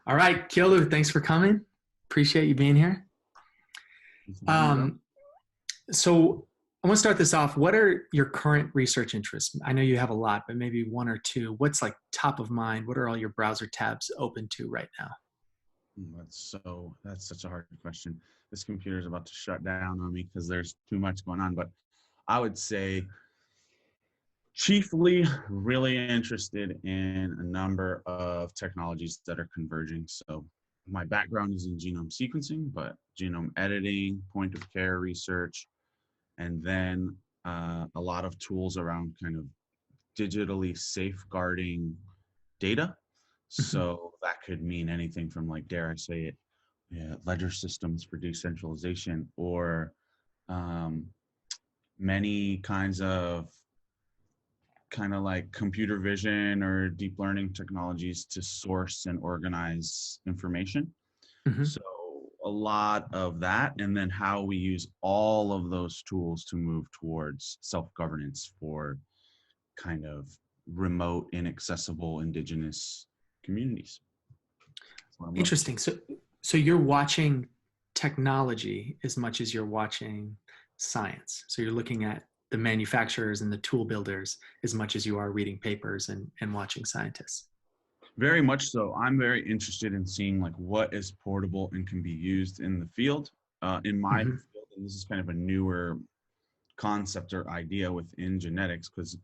All right, Keolu, thanks for coming. Appreciate you being here. Um, so I want to start this off. What are your current research interests? I know you have a lot, but maybe one or two. What's like top of mind? What are all your browser tabs open to right now? That's such a hard question. This computer is about to shut down on me because there's too much going on. But I would say chiefly really interested in a number of technologies that are converging. So my background is in genome sequencing, but genome editing, point of care research, and then a lot of tools around kind of digitally safeguarding data. So that could mean anything from, like, dare I say it, ledger systems for decentralization, or um, many kinds of kind of like computer vision or deep learning technologies to source and organize information. Hmm. So a lot of that, and then how we use all of those tools to move towards self-governance for kind of remote, inaccessible, indigenous communities. That's what I'm looking Interesting. So you're watching technology as much as you're watching science. So you're looking at the manufacturers and the tool builders as much as you are reading papers and watching scientists. Very much so. I'm very interested in seeing like what is portable and can be used in the field. In my Hmm. field, and this is kind of a newer concept or idea within genetics, because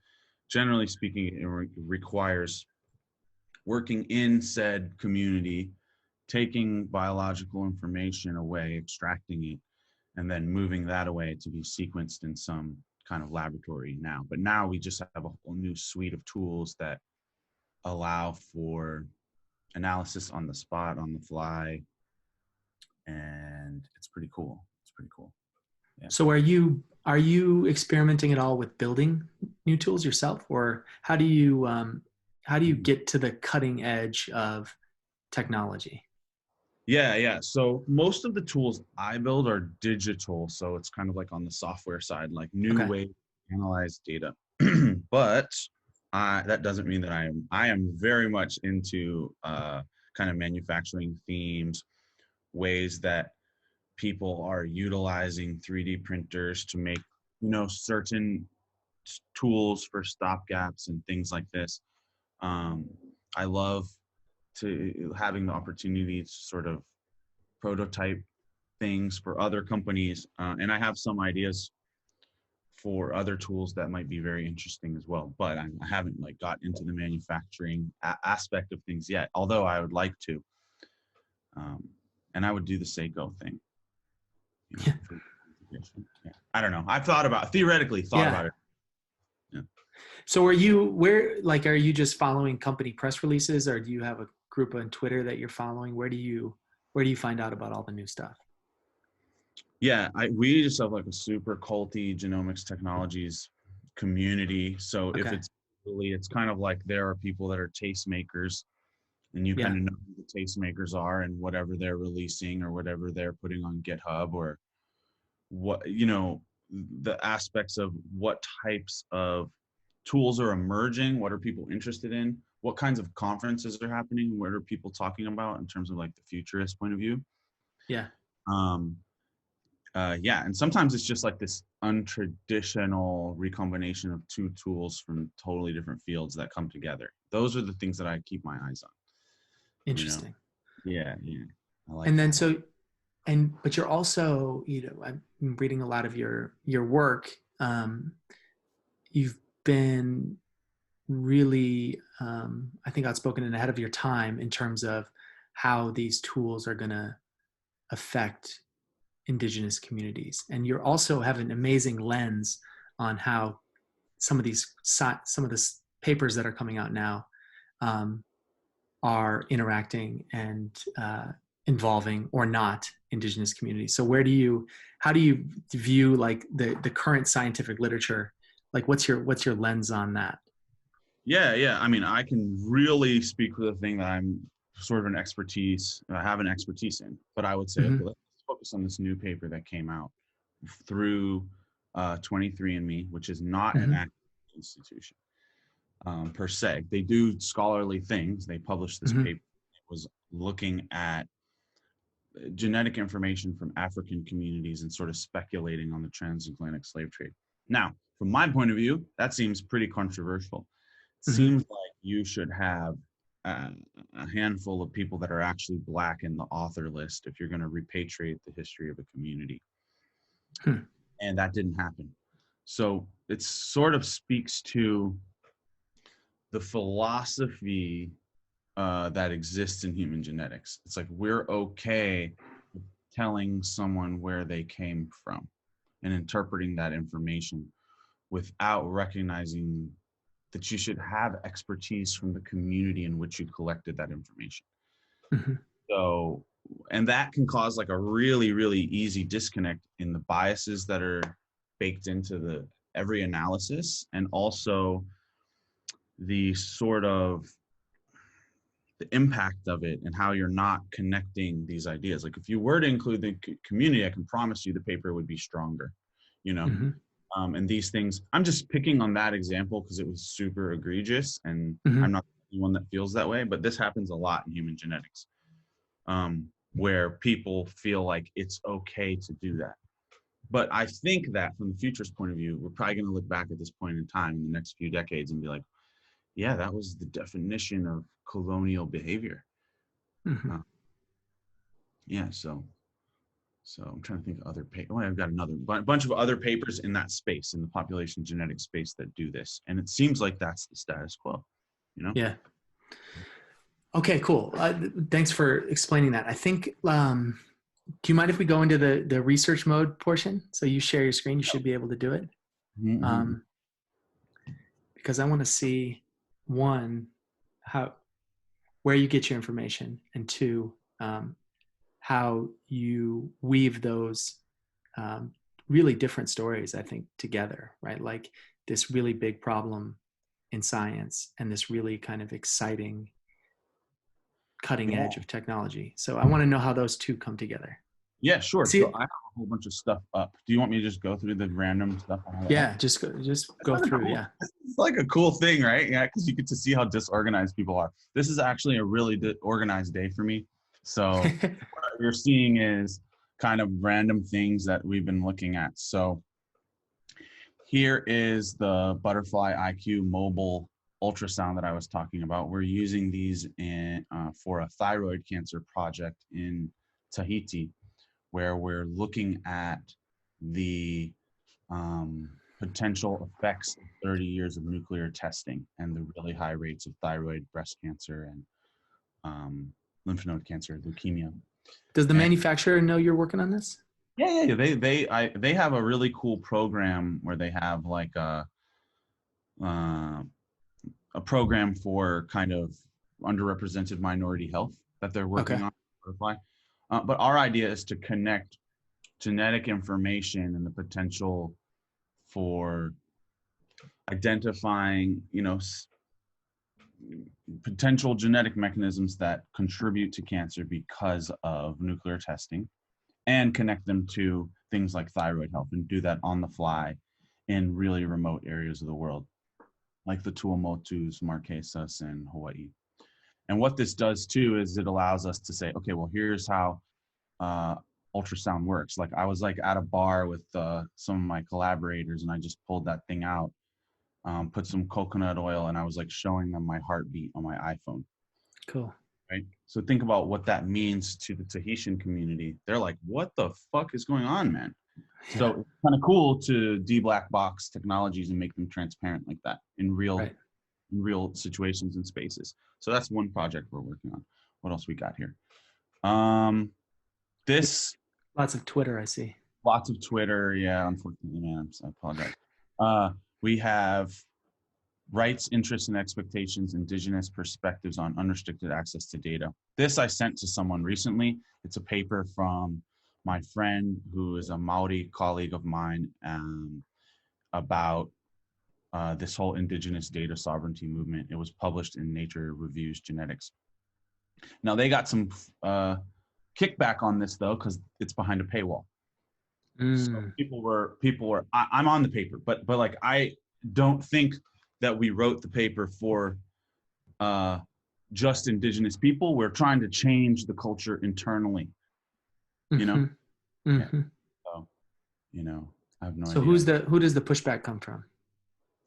generally speaking, it requires working in said community, taking biological information away, extracting it, and then moving that away to be sequenced in some kind of laboratory now. But now we just have a whole new suite of tools that allow for analysis on the spot, on the fly, and it's pretty cool. It's pretty cool. Yeah. So are you experimenting at all with building new tools yourself, or how do you get to the cutting edge of technology? Yeah. So most of the tools I build are digital. So it's kind of like on the software side, like new Okay. way to analyze data. But that doesn't mean that I am very much into kind of manufacturing themes, ways that people are utilizing 3D printers to make, certain tools for stopgaps and things like this. Um, I love to having the opportunity to sort of prototype things for other companies, and I have some ideas for other tools that might be very interesting as well. But I haven't like got into the manufacturing aspect of things yet, although I would like to. Um, and I would do the Seiko thing, for yeah. I don't know. I've theoretically thought Yeah. about it. Yeah. So are you just following company press releases, or do you have a group on Twitter that you're following? Where do you find out about all the new stuff? Yeah, we just have like a super culty genomics technologies community. So if Okay. it's kind of like there are people that are tastemakers, and you kind Yeah. of know who the tastemakers are and whatever they're releasing or whatever they're putting on GitHub, or what, the aspects of what types of tools are emerging, what are people interested in, what kinds of conferences are happening, what are people talking about in terms of like the futurist point of view. Yeah. Um, yeah, and sometimes it's just like this untraditional recombination of two tools from totally different fields that come together. Those are the things that I keep my eyes on. You know, Interesting. yeah, I like And then that. but you're also, I'm reading a lot of your work. You've been really, I think, outspoken and ahead of your time in terms of how these tools are going to affect indigenous communities, and you also have an amazing lens on how some of the papers that are coming out now um, are interacting and involving or not indigenous communities. So how do you view like the current scientific literature? Like what's your lens on that? Yeah. I mean, I can really speak for the thing that I have an expertise in. But I would say, okay, Mm-hmm. let's focus on this new paper that came out through 23andMe, which is not an Mm-hmm. academic institution per se. They do scholarly things. They publish this Mm-hmm. paper was looking at genetic information from African communities and sort of speculating on the transatlantic slave trade. Now, from my point of view, that seems pretty controversial. It Hmm. seems like you should have uh, a handful of people that are actually Black in the author list if you're going to repatriate the history of a community. Hmm. And that didn't happen. So it sort of speaks to the philosophy that exists in human genetics. It's like we're okay with telling someone where they came from and interpreting that information without recognizing that you should have expertise from the community in which you collected that information. Hmm. So, and that can cause like a really, really easy disconnect in the biases that are baked into the every analysis, and also the sort of the impact of it and how you're not connecting these ideas. Like if you were to include the community, I can promise you the paper would be stronger, you know. Hmm. And these things, I'm just picking on that example because it was super egregious, and I'm Hmm. not the one that feels that way, but this happens a lot in human genetics, where people feel like it's okay to do that. But I think that from the future's point of view, we're probably going to look back at this point in time in the next few decades and be like, yeah, that was the definition of colonial behavior. Hmm. Uh, yeah, so I'm trying to think of other papers. Oh, I've got another bunch of other papers in that space, in the population genetic space, that do this, and it seems like that's the status quo. You know? Yeah. Okay, cool. Thanks for explaining that. I think, do you mind if we go into the research mode portion? So you share your screen, you should be able to do it. Mm-hmm. Um, because I want to see, one, how, where you get your information, and two, how you weave those um, really different stories, I think, together, right? Like this really big problem in science and this really kind of exciting cutting Yeah. edge of technology. So I want to know how those two come together. Yeah, sure. So See, I have a whole bunch of stuff up. Do you want me to just go through the random stuff I have up? yeah, just It's go kind of through. cool. Yeah. It's like a cool thing, right? Yeah, because you get to see how disorganized people are. This is actually a really organized day for me. So what you're seeing is kind of random things that we've been looking at. So here is the Butterfly IQ mobile ultrasound that I was talking about. We're using these for a thyroid cancer project in Tahiti, where we're looking at the potential effects of 30 years of nuclear testing and the really high rates of thyroid, breast cancer, and lymph node cancer, leukemia. Does the And manufacturer know you're working on this? yeah, they have a really cool program where they have like uh, a program for kind of underrepresented minority health that they're Okay. working on. But our idea is to connect genetic information and the potential for identifying, potential genetic mechanisms that contribute to cancer because of nuclear testing, and connect them to things like thyroid health, and do that on the fly in really remote areas of the world, like the Tuamotus, Marquesas, and Hawaii. And what this does too is it allows us to say, okay, well, here's how uh, ultrasound works. Like I was like at a bar with some of my collaborators, and I just pulled that thing out, put some coconut oil, and I was like showing them my heartbeat on my iPhone. Cool. Right. So think about what that means to the Tahitian community. They're like, what the fuck is going on, man? So Yeah. it's kind of cool to de-black box technologies and make them transparent like that Right. in real situations and spaces. So that's one project we're working on. What else we got here? Um, this Lots of Twitter, I see. Lots of Twitter. Yeah, unfortunately, man, I apologize. We have rights, interests, and expectations, indigenous perspectives on unrestricted access to data. This I sent to someone recently. It's a paper from my friend who is a Maori colleague of mine, about this whole indigenous data sovereignty movement. It was published in Nature Reviews Genetics. Now they got some kickback on this though, because it's behind a paywall. So Mm. I'm on the paper, but like I don't think that we wrote the paper for just Indigenous people. We're trying to change the culture internally, you know? Mm-hmm. Yeah. Mm-hmm. So, I have no So idea. who does the pushback come from?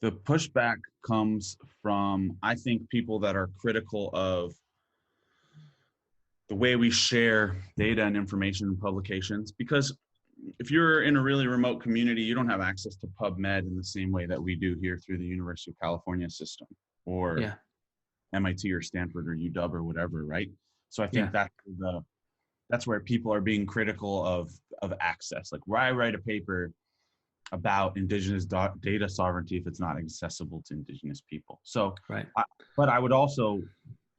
The pushback comes from, I think, people that are critical of the way we share data and information in publications. Because if you're in a really remote community, you don't have access to PubMed in the same way that we do here through the University of California system, or Yeah. MIT or Stanford or UW or whatever, right? So I Yeah. think that's where people are being critical of access. Like, why write a paper about Indigenous data sovereignty if it's not accessible to Indigenous people? So, Right. but I would also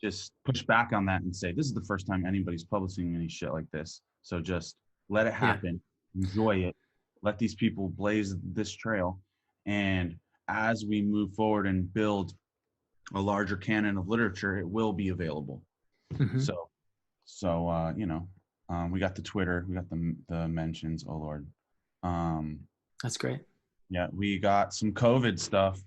just push back on that and say, this is the first time anybody's publishing any shit like this. So just let it Yeah. happen, enjoy it, let these people blaze this trail. And as we move forward and build a larger canon of literature, it will be available. Mm-hmm. So we got the Twitter, we got the mentions. Oh Lord, That's great. yeah, we got some COVID stuff.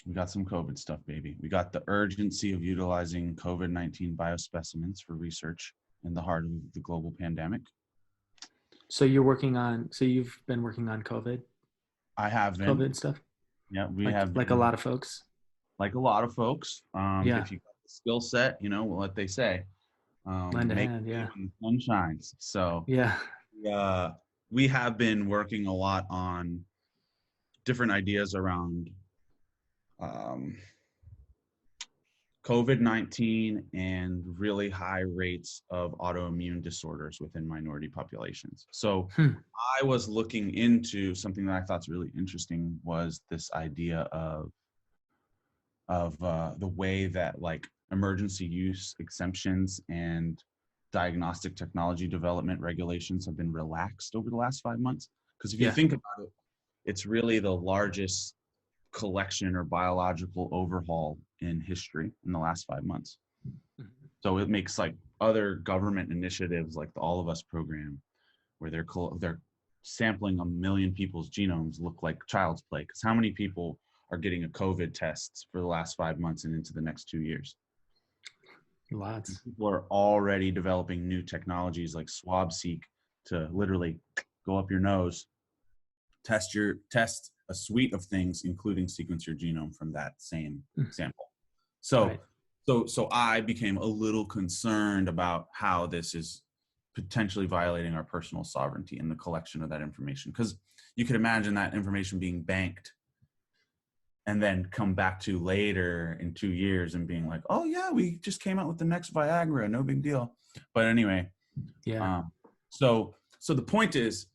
We got some COVID stuff, baby. We got the urgency of utilizing COVID-19 biospecimens for research in the heart of the global pandemic. So you've been working on I have been. COVID stuff, Yeah, we like have like a been, lot of folks. like a lot of folks. Yeah. If you got the skill set, what they say, Lend a make hand. do Yeah. when the sun shines. So Yeah. uh, we have been working a lot on different ideas around um, COVID-19 and really high rates of autoimmune disorders within minority populations. So Hmm. I was looking into something that I thought is really interesting, was this idea of the way that, like, emergency use exemptions and diagnostic technology development regulations have been relaxed over the last 5 months. Because if you Yeah. think about it, it's really the largest collection or biological overhaul in history in the last 5 months. Mhm. So it makes, like, other government initiatives like the All of Us program, where they're sampling 1 million people's genomes, look like child's play. Because how many people are getting a COVID test for the last 5 months and into the next 2 years? Lots. People are already developing new technologies like SwabSeq to literally go up your nose, test a suite of things, including sequence your genome from that same Mm. sample. So, Right. so I became a little concerned about how this is potentially violating our personal sovereignty in the collection of that information. Because you could imagine that information being banked and then come back to later in 2 years and being like, oh yeah, we just came out with the next Viagra, no big deal. But anyway, Yeah. so the point is,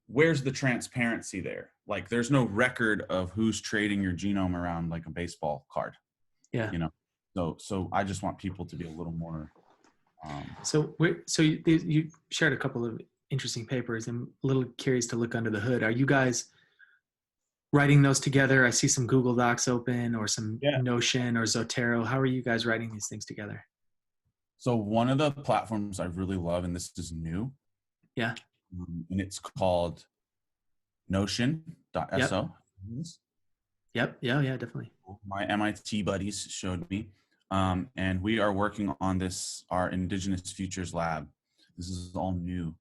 where's the transparency there? Like, there's no record of who's trading your genome around like a baseball card, Yeah. you know? So I just want people to be a little more. So you shared a couple of interesting papers. I'm a little curious to look under the hood. Are you guys writing those together? I see some Google Docs open, or some Yeah. Notion or Zotero. How are you guys writing these things together? So one of the platforms I really love, and this is new, Yeah. and it's called Notion.so. Yep. Yep. Yeah. Yeah. Definitely. My MIT buddies showed me. And we are working on this, our Indigenous Futures Lab. This is all new.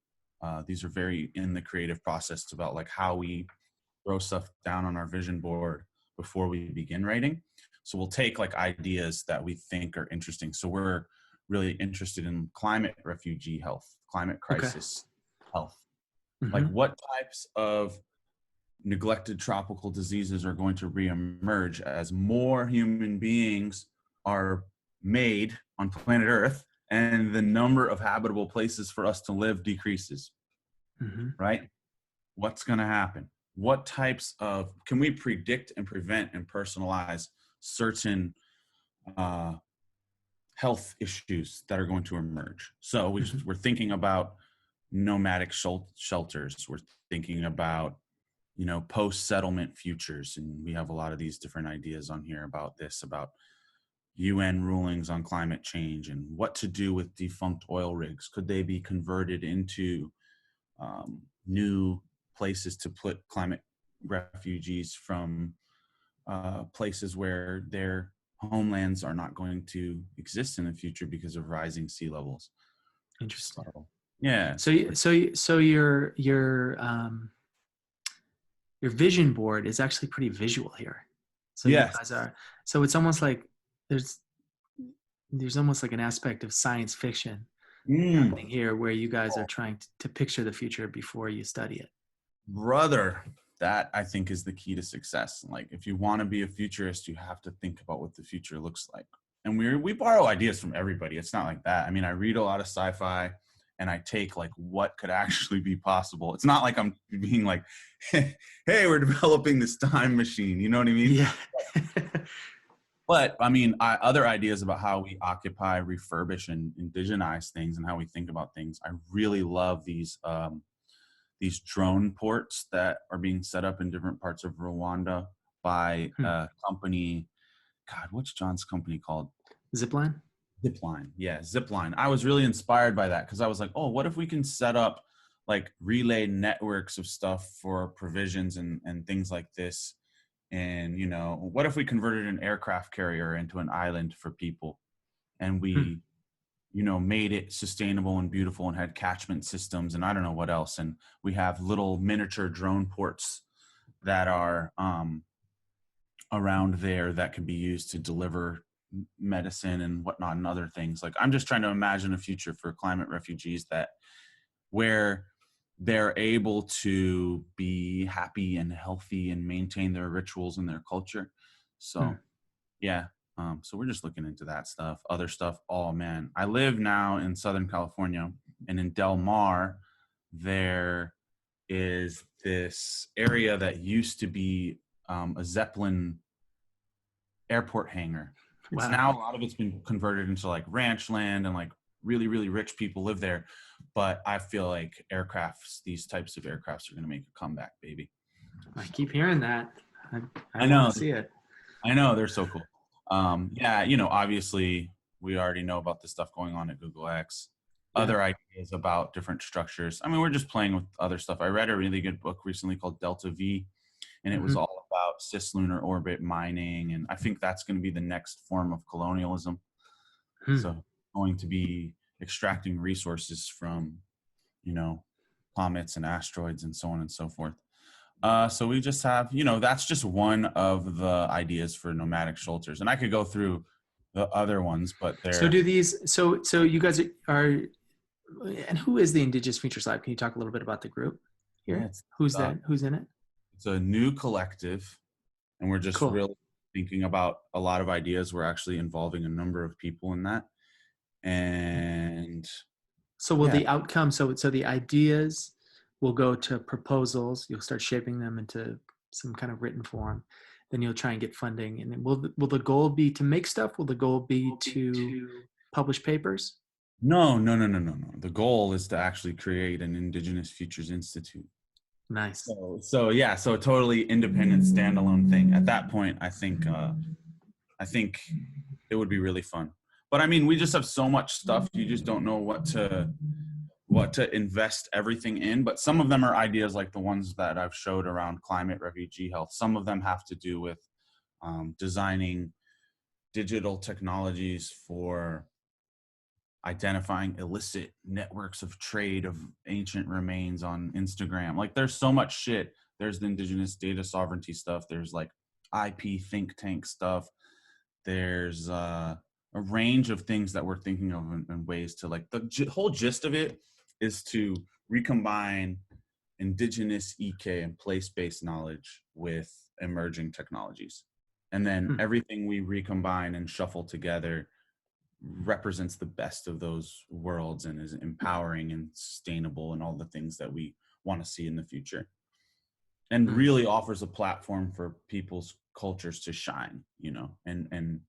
These are very in the creative process about, like, how we throw stuff down on our vision board before we begin writing. So we'll take, like, ideas that we think are interesting. So we're really interested in climate refugee health, climate Okay. crisis health. Like, Mm-hmm. what types of neglected tropical diseases are going to reemerge as more human beings are made on planet Earth and the number of habitable places for us to live decreases, Mm-hmm. right? What's going to happen? What types of, can we predict and prevent and personalize certain health issues that are going to emerge? So Mm-hmm. we're thinking about nomadic shelters. We're thinking about, post-settlement futures. And we have a lot of these different ideas on here about this, about UN rulings on climate change and what to do with defunct oil rigs. Could they be converted into new places to put climate refugees from places where they're homelands are not going to exist in the future because of rising sea levels. Interesting. So yeah, So, it's pretty, so your vision board is actually pretty visual here. So you yes. guys are, so it's almost like there's there's almost like an aspect of science fiction Mm, happening here where you guys are trying to picture the future before you study it. brother, that I think is the key to success. Like, if you want to be a futurist, you have to think about what the future looks like. And we borrow ideas from everybody. It's not like that. I mean, I read a lot of sci-fi, and I take like what could actually be possible. It's not like I'm being like, hey, we're developing this time machine. You know what I mean? Yeah. But I mean, other ideas about how we occupy, refurbish, and indigenize things, and how we think about things. I really love these drone ports that are being set up in different parts of Rwanda by Hmm. a company. God, what's John's company called? Zipline? Zipline. Yeah, Zipline. I was really inspired by that because I was like, oh, what if we can set up like relay networks of stuff for provisions and things like this? And, what if we converted an aircraft carrier into an island for people, and Hmm. we, made it sustainable and beautiful and had catchment systems and I don't know what else. And we have little miniature drone ports that are around there that can be used to deliver medicine and whatnot and other things. Like, I'm just trying to imagine a future for climate refugees that where they're able to be happy and healthy and maintain their rituals and their culture. Hmm. So yeah. So we're just looking into that stuff, other stuff. Oh man, I live now in Southern California, and in Del Mar, there is this area that used to be a Zeppelin airport hangar. It's Wow. now, a lot of it's been converted into like ranch land, and like really, really rich people live there. But I feel like these types of aircrafts are going to make a comeback, baby. I keep hearing that. I I want know, to see it. I know, they're so cool. Yeah, obviously we already know about the stuff going on at Google X. Yeah. Other ideas about different structures. I mean, we're just playing with other stuff. I read a really good book recently called Delta V, and it was Hmm. all about cislunar orbit mining. And I think that's going to be the next form of colonialism. Hmm. So, going to be extracting resources from, you know, comets and asteroids and so on and so forth. So we just have, that's just one of the ideas for nomadic shelters. And I could go through the other ones, but So they're, do these, so you guys are, and who is the Indigenous Futures Lab? Can you talk a little bit about the group yeah, here? Who's uh, that? Who's in it? it's a new collective, and we're just Cool. really thinking about a lot of ideas. We're actually involving a number of people in that. And So will yeah, the outcome, so the ideas will go to proposals. You'll start shaping them into some kind of written form. Then you'll try and get funding. And then will the goal be to make stuff? Will the goal be to publish papers? no, no, no, no, no, no. The goal is to actually create an Indigenous Futures Institute. Nice. So yeah, so a totally independent standalone thing. At that point, I think it would be really fun. But I mean, we just have so much stuff. You just don't know what to invest everything in. But some of them are ideas like the ones that I've showed around climate, refugee health. Some of them have to do with designing digital technologies for identifying illicit networks of trade of ancient remains on Instagram. Like, there's so much shit. There's the indigenous data sovereignty stuff. There's like IP think tank stuff. There's a range of things that we're thinking of in ways to, like, the whole gist of it is to recombine indigenous EK and place-based knowledge with emerging technologies. And then Hmm. everything we recombine and shuffle together represents the best of those worlds and is empowering and sustainable and all the things that we want to see in the future, and Hmm. really offers a platform for people's cultures to shine, and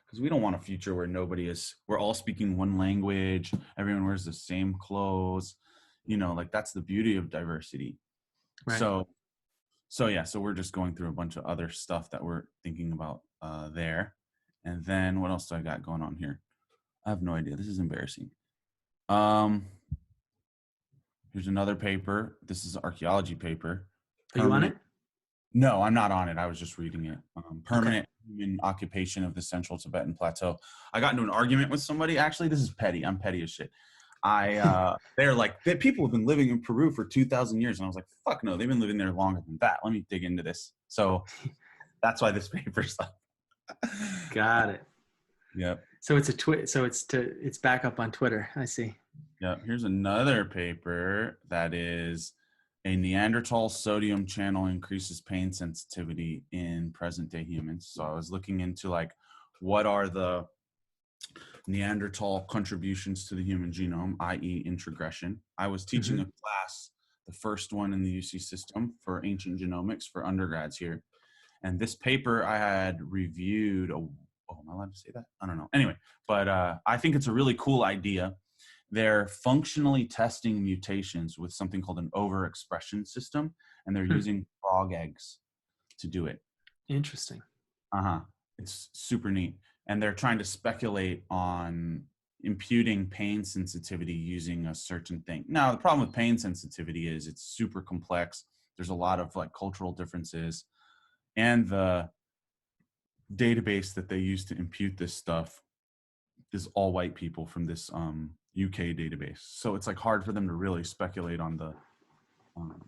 because we don't want a future where we're all speaking one language, everyone wears the same clothes, like, that's the beauty of diversity. Right. So we're just going through a bunch of other stuff that we're thinking about there. And then what else do I got going on here? I have no idea. This is embarrassing. Um, Here's another paper. This is an archaeology paper. Are you on Permanent. it? No, I'm not on it. I was just reading it. Okay. Permanent human occupation of the Central Tibetan Plateau. I got into an argument with somebody. Actually, this is petty. I'm petty as shit. They're like, people have been living in Peru for 2,000 years. And I was like, fuck no, they've been living there longer than that. Let me dig into this. So that's why this paper's up. Got it. Yep. So it's a twit. So it's back up on Twitter. I see. Yep. Here's another paper that is a Neanderthal sodium channel increases pain sensitivity in present day humans. So I was looking into like, what are the Neanderthal contributions to the human genome, i.e. introgression. I was teaching Mm-hmm. a class, the first one in the UC system for ancient genomics for undergrads here. And this paper I had reviewed, am I allowed to say that? I don't know. Anyway, but I think it's a really cool idea. They're functionally testing mutations with something called an overexpression system, and they're Hmm. using frog eggs to do it. Interesting. Uh-huh. It's super neat. And they're trying to speculate on imputing pain sensitivity using a certain thing. Now, the problem with pain sensitivity is it's super complex. There's a lot of like cultural differences. And the database that they use to impute this stuff is all white people from this UK database. So it's like hard for them to really speculate on the um,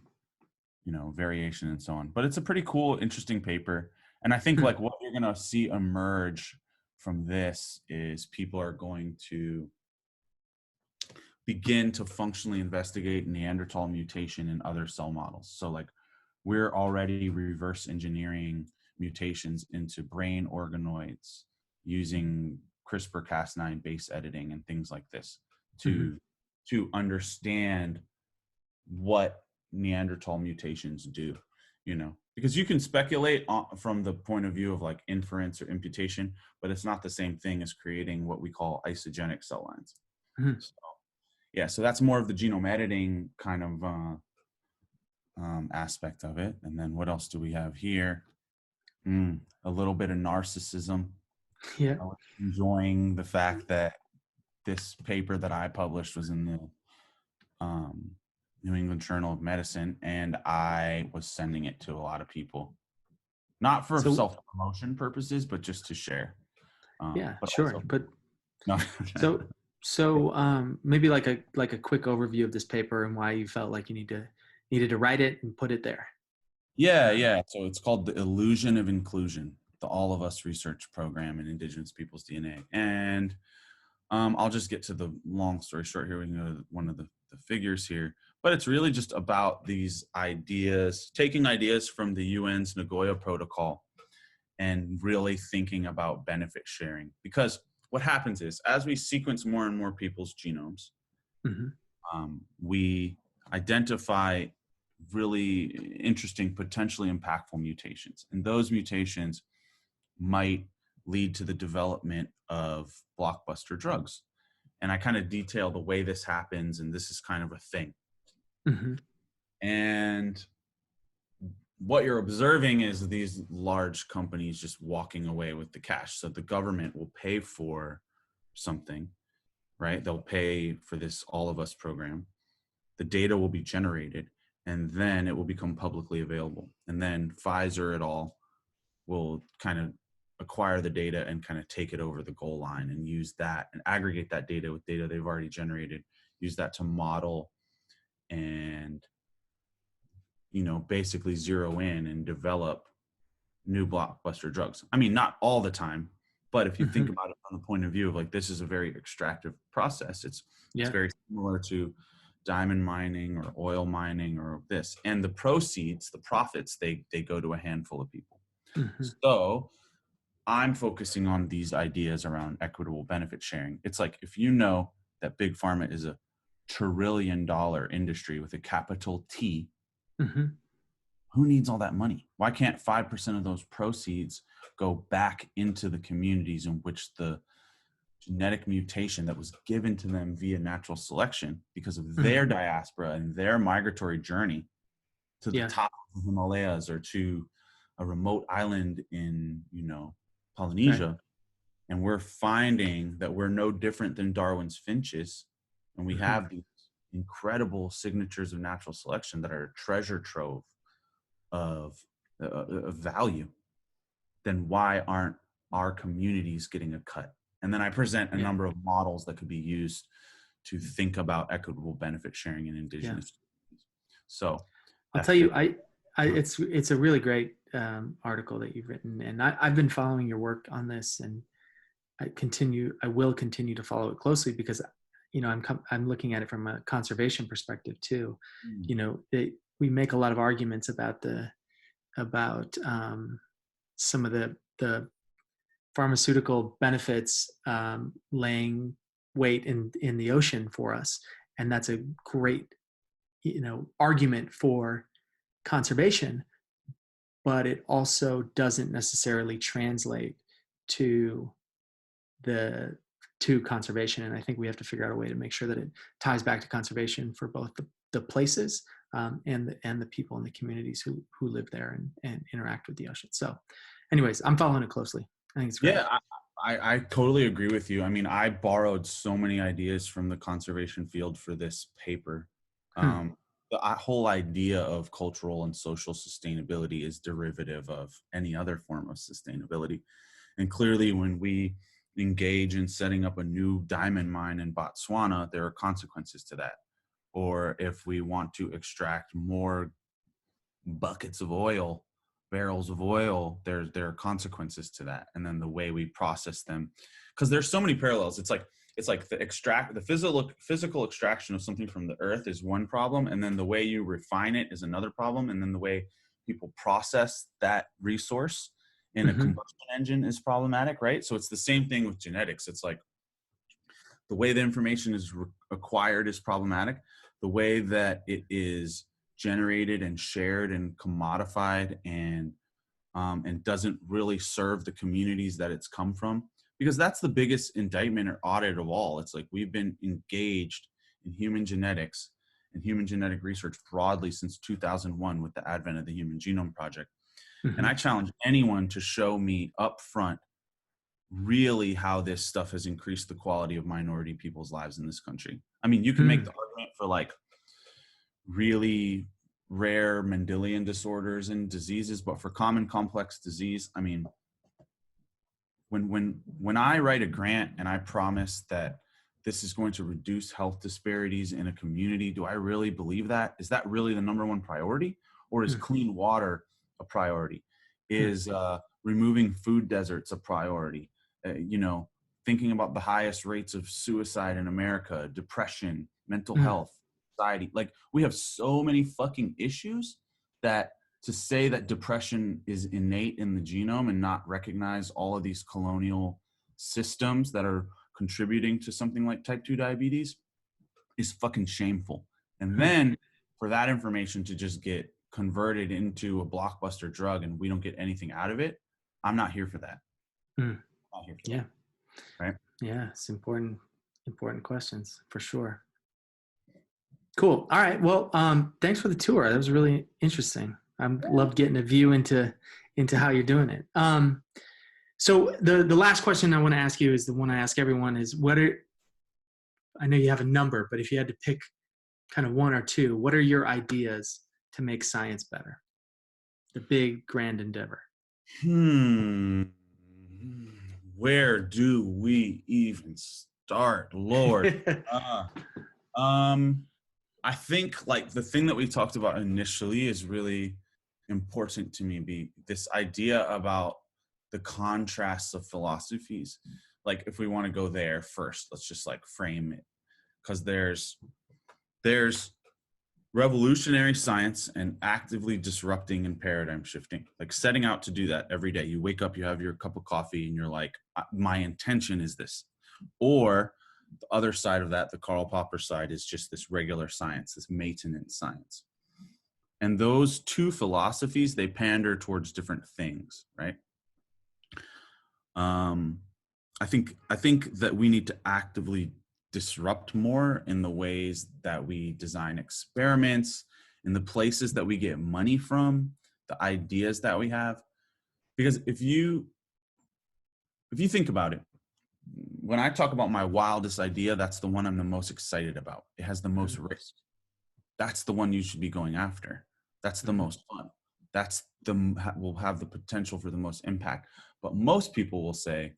variation and so on. But it's a pretty cool, interesting paper. And I think Hmm. like what you're gonna see emerge from this is people are going to begin to functionally investigate Neanderthal mutation in other cell models. So like we're already reverse engineering mutations into brain organoids using CRISPR-Cas9 base editing and things like this Mm-hmm. to understand what Neanderthal mutations do, because you can speculate from the point of view of like inference or imputation, but it's not the same thing as creating what we call isogenic cell lines. Mm-hmm. So, yeah, so that's more of the genome editing kind of aspect of it. And then what else do we have here? A little bit of narcissism. Yeah. I was enjoying the fact that this paper that I published was in the um, New England Journal of Medicine, and I was sending it to a lot of people, not for So self-promotion purposes, but just to share. yeah, But sure. also, But no. maybe like a quick overview of this paper and why you felt like you needed to write it and put it there. Yeah, Um, yeah. So it's called the Illusion of Inclusion, the All of Us Research Program in Indigenous Peoples' DNA. And I'll just get to the long story short here. We can go to one of the figures here. But it's really just about these ideas, taking ideas from the UN's Nagoya Protocol and really thinking about benefit sharing. Because what happens is, as we sequence more and more people's genomes, mhm, we identify really interesting, potentially impactful mutations. And those mutations might lead to the development of blockbuster drugs. And I kind of detail the way this happens, and this is kind of a thing. mhm, And what you're observing is these large companies just walking away with the cash. So the government will pay for something, right? They'll pay for this All of Us program. The data will be generated, and then it will become publicly available. And then Pfizer et al. Will kind of acquire the data and kind of take it over the goal line and use that and aggregate that data with data they've already generated, use that to model and basically zero in and develop new blockbuster drugs. I mean, not all the time, but if you think mhm. about it from the point of view of like this is a very extractive process, it's Yeah. very similar to diamond mining or oil mining or this. And the proceeds, the profits, they go to a handful of people. Mhm, So I'm focusing on these ideas around equitable benefit sharing. It's like if you know that big pharma is a $1 trillion industry with a capital T, mhm, who needs all that money? Why can't 5% of those proceeds go back into the communities in which the genetic mutation that was given to them via natural selection because of mhm. their diaspora and their migratory journey to the Yeah. top of the Himalayas or to a remote island in, Right. Polynesia? And we're finding that we're no different than Darwin's finches. And we Mhm, have these incredible signatures of natural selection that are a treasure trove of of value, then why aren't our communities getting a cut? And then I present a Yeah. number of models that could be used to think about equitable benefit sharing in Yeah. indigenous communities. So I'll that tell you, fit. Uh-huh. it's a really great article that you've written, and I've been following your work on this, and I will continue to follow it closely because, I'm looking at it from a conservation perspective too. Mm. We make a lot of arguments about some of the pharmaceutical benefits laying weight in the ocean for us, and that's a great argument for conservation, but it also doesn't necessarily translate to the to conservation. And I think we have to figure out a way to make sure that it ties back to conservation for both the places and the people in the communities who live there and interact with the ocean. So anyways, I'm following it closely. I think it's great. Yeah, I totally agree with you. I mean, I borrowed so many ideas from the conservation field for this paper. Hmm. The whole idea of cultural and social sustainability is derivative of any other form of sustainability. And clearly, when we engage in setting up a new diamond mine in Botswana, there are consequences to that. Or if we want to extract more buckets of oil, barrels of oil, there are consequences to that. And then the way we process them, because there's so many parallels. It's like the physical extraction of something from the earth is one problem, and then the way you refine it is another problem, and then the way people process that resource in a Mm-hmm. combustion engine is problematic, right? So it's the same thing with genetics. It's like the way the information is acquired is problematic. The way that it is generated and shared and commodified and doesn't really serve the communities that it's come from, because that's the biggest indictment or audit of all. It's like we've been engaged in human genetics and human genetic research broadly since 2001 with the advent of the Human Genome Project. And Mm-hmm. I challenge anyone to show me up front really how this stuff has increased the quality of minority people's lives in this country. I mean, you can make Mm. the argument for like really rare Mendelian disorders and diseases, but for common complex disease, I mean, when I write a grant and I promise that this is going to reduce health disparities in a community, do I really believe that? Is that really the number one priority? Or is Mm. clean water a priority? Mm. Is removing food deserts a priority? Thinking about the highest rates of suicide in America, depression, mental Mm. health, anxiety. Like, we have so many fucking issues that to say that depression is innate in the genome and not recognize all of these colonial systems that are contributing to something like type 2 diabetes is fucking shameful. And Mm. then for that information to just get converted into a blockbuster drug and we don't get anything out of it, I'm not here for that. Mm. I'm not here for Yeah. that. Right. Yeah. It's important questions for sure. Cool. All right. Well, thanks for the tour. That was really interesting. I loved getting a view into how you're doing it. So the last question I want to ask you is the one I ask everyone is I know you have a number, but if you had to pick kind of one or two, what are your ideas to make science better? The big grand endeavor. Hmm. Where do we even start, Lord? Uh, um, I think like the thing that we talked about initially is really important to me. Be this idea about the contrasts of philosophies. Like, if we want to go there first, let's just like frame it, because there's revolutionary science and actively disrupting and paradigm shifting, like setting out to do that every day. You wake up, you have your cup of coffee, and you're like, my intention is this. Or the other side of that, the Karl Popper side, is just this regular science, this maintenance science. And those two philosophies, they pander towards different things, right? um I think that we need to actively disrupt more in the ways that we design experiments, in the places that we get money from, the ideas that we have. Because if you think about it, when I talk about my wildest idea, that's the one I'm the most excited about. It has the most risk. That's the one you should be going after. That's the Mhm. most fun. That's the will have the potential for the most impact. But most people will say,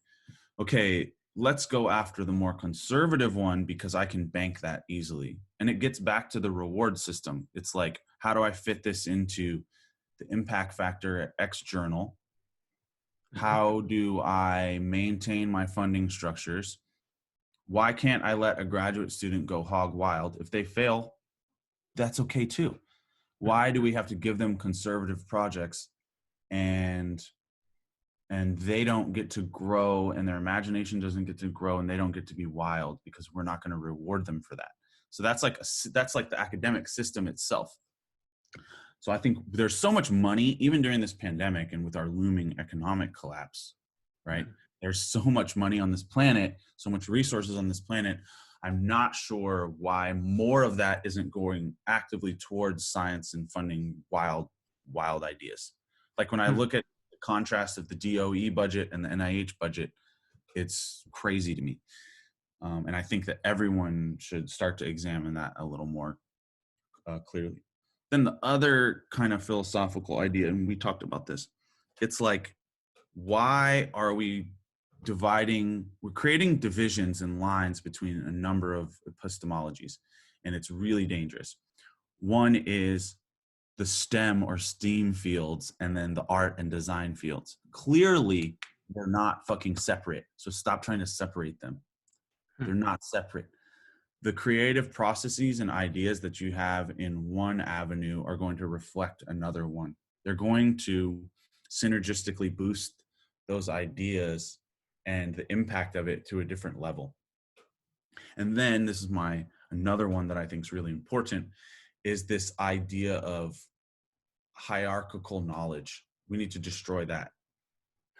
okay, let's go after the more conservative one because I can bank that easily. And it gets back to the reward system. It's like, how do I fit this into the impact factor at X journal? Mhm. How do I maintain my funding structures? Why can't I let a graduate student go hog wild? If they fail, that's okay too. Mhm. Why do we have to give them conservative projects and they don't get to grow and their imagination doesn't get to grow and they don't get to be wild because we're not going to reward them for that? So that's like that's like the academic system itself. So I think there's so much money, even during this pandemic and with our looming economic collapse, right? Mhm. There's so much money on this planet, so much resources on this planet. I'm not sure why more of that isn't going actively towards science and funding wild ideas. Like when I Mhm. look at the contrast of the DOE budget and the NIH budget, it's crazy to me. And I think that everyone should start to examine that a little more clearly. Then the other kind of philosophical idea, and we talked about this, it's like, why are we we're creating divisions and lines between a number of epistemologies, and it's really dangerous. One is the STEM or STEAM fields, and then the art and design fields. Clearly, they're not fucking separate. So stop trying to separate them. They're Mhm. not separate. The creative processes and ideas that you have in one avenue are going to reflect another one. They're going to synergistically boost those ideas and the impact of it to a different level. And then this is my another one that I think is really important is this idea of hierarchical knowledge. We need to destroy that.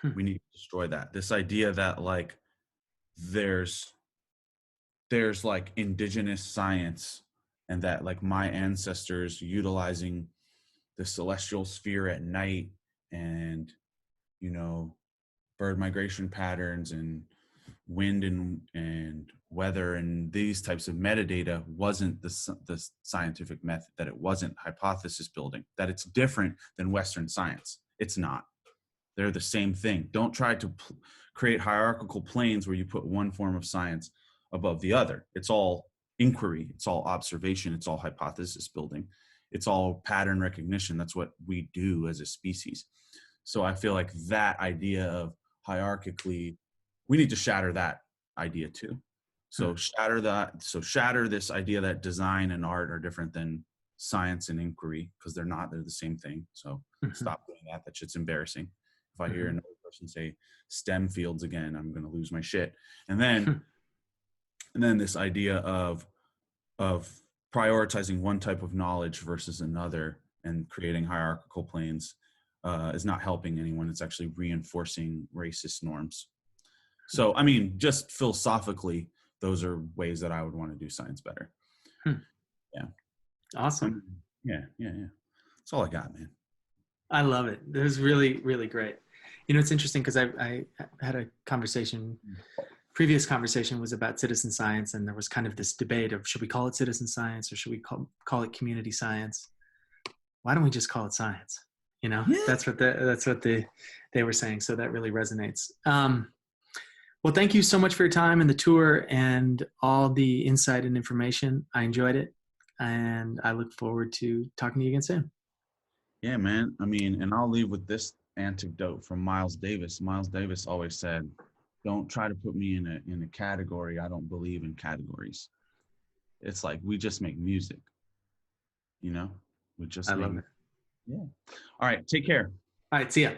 Mhm. We need to destroy that. This idea that like there's like indigenous science and that like my ancestors utilizing the celestial sphere at night and you know bird migration patterns and wind and weather and these types of metadata wasn't the scientific method, that it wasn't hypothesis building, that it's different than Western science. It's not. They're the same thing. Don't try to create hierarchical planes where you put one form of science above the other. It's all inquiry, it's all observation, it's all hypothesis building, it's all pattern recognition. That's what we do as a species. So I feel like that idea of hierarchically, we need to shatter that idea too. So Mhm. shatter that. So shatter this idea that design and art are different than science and inquiry, because they're not. They're the same thing. So Mhm. stop doing that. That shit's embarrassing. If I hear Mhm. another person say STEM fields again, I'm going to lose my shit. And then this idea of prioritizing one type of knowledge versus another and creating hierarchical planes is not helping anyone. It's actually reinforcing racist norms. So, I mean, just philosophically, those are ways that I would want to do science better. Mhm. Yeah. I Awesome. mean, yeah, yeah, yeah. That's all I got, man. I love it. It was really, really great. You know, it's interesting because I had a conversation, previous conversation was about citizen science, and there was kind of this debate of should we call it citizen science or should we call it community science? Why don't we just call it science? You know, Yeah. that's what they were saying. So that really resonates. Well, thank you so much for your time and the tour and all the insight and information. I enjoyed it, and I look forward to talking to you again soon. Yeah, man. I mean, and I'll leave with this anecdote from Miles Davis. Miles Davis always said, "Don't try to put me in a category. I don't believe in categories." It's like we just make music, you know? We I just make love it. yeah. All right, take care. All right, see ya.